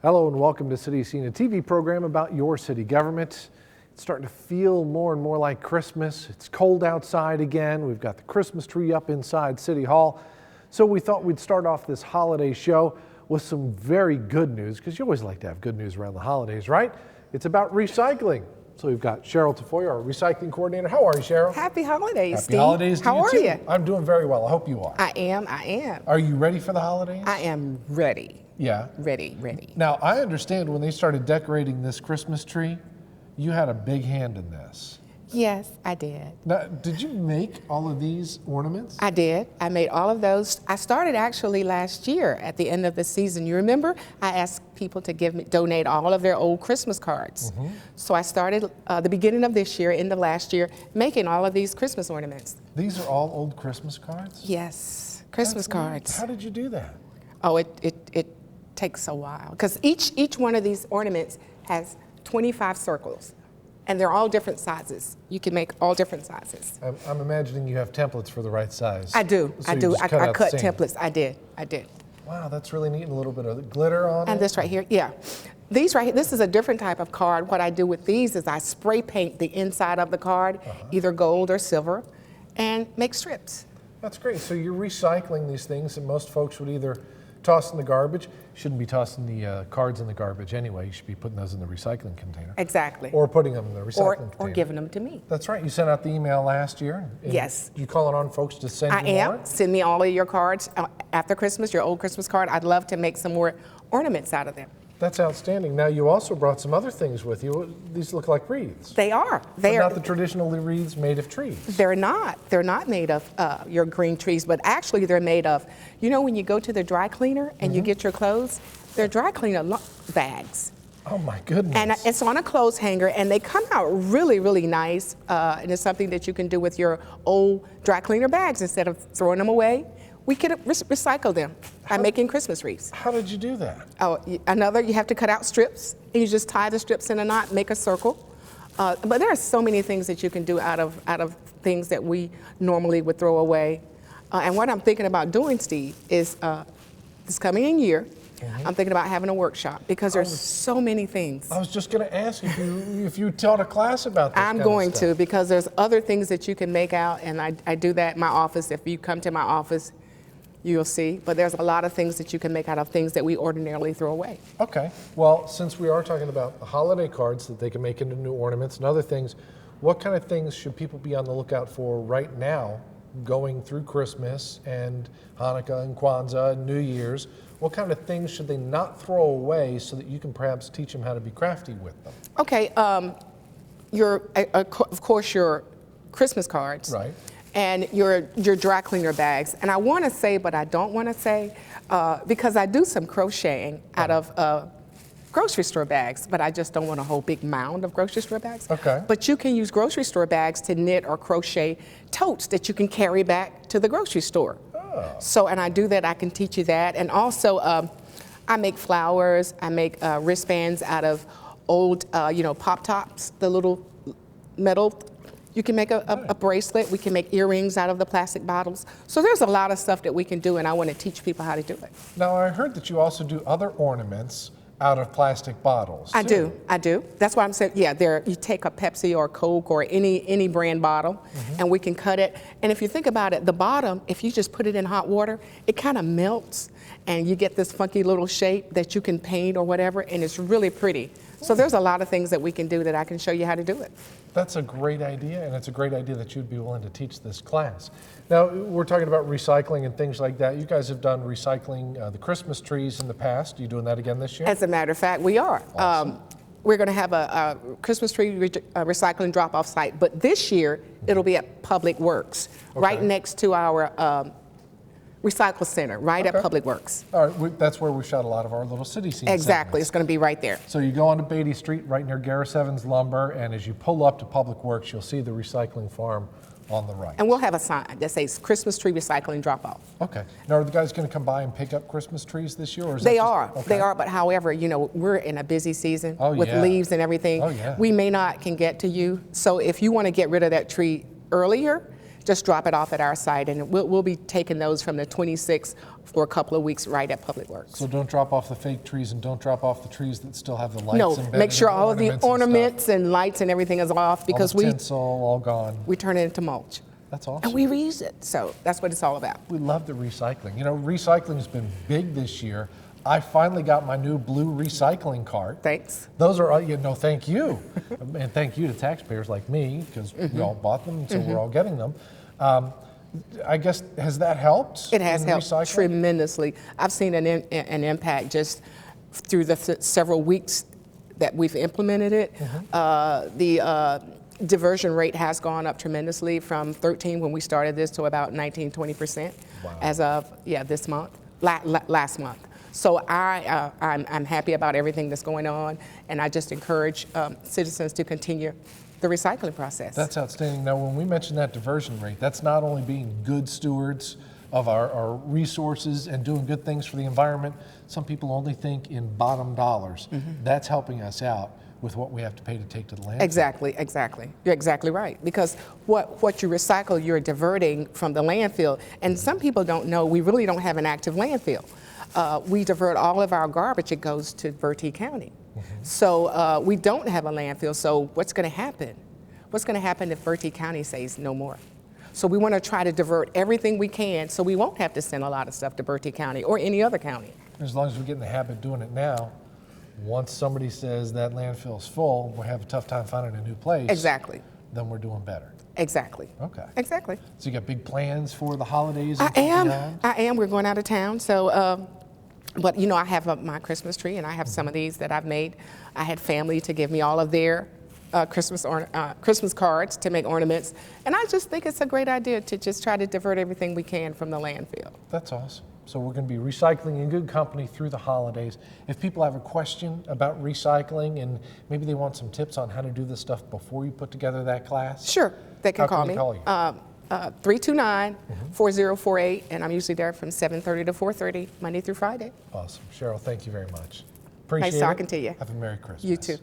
Hello and welcome to City Scene, a TV program about your city government. It's starting to feel more and more like Christmas. It's cold outside again. We've got the Christmas tree up inside City Hall. So we thought we'd start off this holiday show with some very good news, because you always like to have good news around the holidays, right? It's about recycling. So we've got Cheryl Tafoya, our recycling coordinator. How are you, Cheryl? Happy holidays, Steve. Happy holidays to you, How are too. you? I'm doing very well. I hope you are. I am. Are you ready for the holidays? I am ready. Yeah. Ready. Now, I understand when they started decorating this Christmas tree, you had a big hand in this. Yes, I did. Now, did you make all of these ornaments? I did. I made all of those. I started actually last year at the end of the season. You remember? I asked people to donate all of their old Christmas cards. Mm-hmm. So I started the beginning of this year, end of last year, making all of these Christmas ornaments. These are all old Christmas cards? Yes, Christmas cards. How did you do that? Oh, it takes a while, because each one of these ornaments has 25 circles. And they're all different sizes. You can make all different sizes. I'm imagining you have templates for the right size. I do. So I cut seam. templates. I did. Wow, that's really neat. And a little bit of glitter on it. And this right here, yeah. These right here, this is a different type of card. What I do with these is I spray paint the inside of the card, either gold or silver, and make strips. That's great. So you're recycling these things that most folks would either toss in the garbage. Shouldn't be tossing the cards in the garbage anyway. You should be putting those in the recycling container. Exactly. Or putting them in the recycling container. Or giving them to me. That's right. You sent out the email last year. Yes. You calling on folks to send you more? I am. Send me all of your cards after Christmas, your old Christmas card. I'd love to make some more ornaments out of them. That's outstanding. Now, you also brought some other things with you. These look like wreaths. They are. But not the traditional wreaths made of trees. They're not. They're not made of your green trees, but actually they're made of, you know, when you go to the dry cleaner and you get your clothes, they're dry cleaner bags. Oh my goodness. And it's on a clothes hanger, and they come out really, really nice. And it's something that you can do with your old dry cleaner bags instead of throwing them away. We could recycle them by making Christmas wreaths. How did you do that? Oh, you have to cut out strips, and you just tie the strips in a knot, make a circle. But there are so many things that you can do out of things that we normally would throw away. And what I'm thinking about doing, Steve, is this coming year, I'm thinking about having a workshop, because there's so many things. I was just going to ask if you taught a class about this. I'm going to, because there's other things that you can make out, and I do that in my office. If you come to my office, you'll see. But there's a lot of things that you can make out of things that we ordinarily throw away. Okay. Well, since we are talking about holiday cards that they can make into new ornaments and other things, what kind of things should people be on the lookout for right now, going through Christmas and Hanukkah and Kwanzaa and New Year's? What kind of things should they not throw away so that you can perhaps teach them how to be crafty with them? Okay. Of course, your Christmas cards. Right. And your dry cleaner bags. And I want to say, but I don't want to say, because I do some crocheting out of grocery store bags, but I just don't want a whole big mound of grocery store bags. Okay. But you can use grocery store bags to knit or crochet totes that you can carry back to the grocery store. Oh. So, and I do that, I can teach you that. And also, I make flowers, I make wristbands out of old, pop tops, the little metal. You can make a bracelet. We can make earrings out of the plastic bottles. So there's a lot of stuff that we can do, and I want to teach people how to do it. Now, I heard that you also do other ornaments out of plastic bottles, too. I do. That's why I'm saying, you take a Pepsi or Coke or any brand bottle, and we can cut it. And if you think about it, the bottom, if you just put it in hot water, it kind of melts, and you get this funky little shape that you can paint or whatever, and it's really pretty. So there's a lot of things that we can do that I can show you how to do it. That's a great idea, and it's a great idea that you'd be willing to teach this class. Now, we're talking about recycling and things like that. You guys have done recycling the Christmas trees in the past. Are you doing that again this year? As a matter of fact, we are. Awesome. We're going to have a Christmas tree recycling drop-off site, but this year it'll be at Public Works, right next to our recycle center, right at Public Works. All right, that's where we shot a lot of our little city scene Exactly, segments. it's going to be right there. So you go onto Beatty Street, right near Garris Evans Lumber, and as you pull up to Public Works, you'll see the recycling farm on the right. And we'll have a sign that says Christmas tree recycling drop-off. Okay. Now, are the guys going to come by and pick up Christmas trees this year? Or is They that are. just, They are, but however, we're in a busy season with yeah. leaves and everything. Oh, yeah. We may not can get to you. So if you want to get rid of that tree earlier, just drop it off at our site, and we'll be taking those from the 26th for a couple of weeks right at Public Works. So don't drop off the fake trees and don't drop off the trees that still have the lights embedded. No, make sure in all of the ornaments and and lights and everything is off, because all the tinsel, all gone. we turn it into mulch. That's awesome. And we reuse it, so that's what it's all about. We love the recycling. You know, recycling has been big this year. I finally got my new blue recycling cart. Thanks. Those are, thank you. And thank you to taxpayers like me, because we all bought them, so we're all getting them. I guess, has that helped? It has in helped recycling? tremendously. I've seen an impact just through the several weeks that we've implemented it. The diversion rate has gone up tremendously from 13 when we started this to about 19, 20% as of this month, last month. So I'm happy about everything that's going on, and I just encourage citizens to continue the recycling process. That's outstanding. Now, when we mention that diversion rate, that's not only being good stewards of our resources and doing good things for the environment. Some people only think in bottom dollars. That's helping us out with what we have to pay to take to the landfill. Exactly. You're exactly right. Because what you recycle, you're diverting from the landfill. And some people don't know, we really don't have an active landfill. We divert all of our garbage, it goes to Bertie County. So we don't have a landfill, so what's gonna happen? What's gonna happen if Bertie County says no more? So we wanna try to divert everything we can so we won't have to send a lot of stuff to Bertie County or any other county. As long as we get in the habit of doing it now, once somebody says that landfill's full, we have a tough time finding a new place. Exactly. Then we're doing better. Exactly. Okay. Exactly. So you got big plans for the holidays? I am. We're going out of town. So, but I have my Christmas tree, and I have some of these that I've made. I had family to give me all of their Christmas cards to make ornaments, and I just think it's a great idea to just try to divert everything we can from the landfill. That's awesome. So we're going to be recycling in good company through the holidays. If people have a question about recycling and maybe they want some tips on how to do this stuff before you put together that class, sure, they can call me. How can they call you? 329-4048, and I'm usually there from 7:30 to 4:30, Monday through Friday. Awesome. Cheryl, thank you very much. Appreciate it. Nice talking to you. Have a Merry Christmas. You too.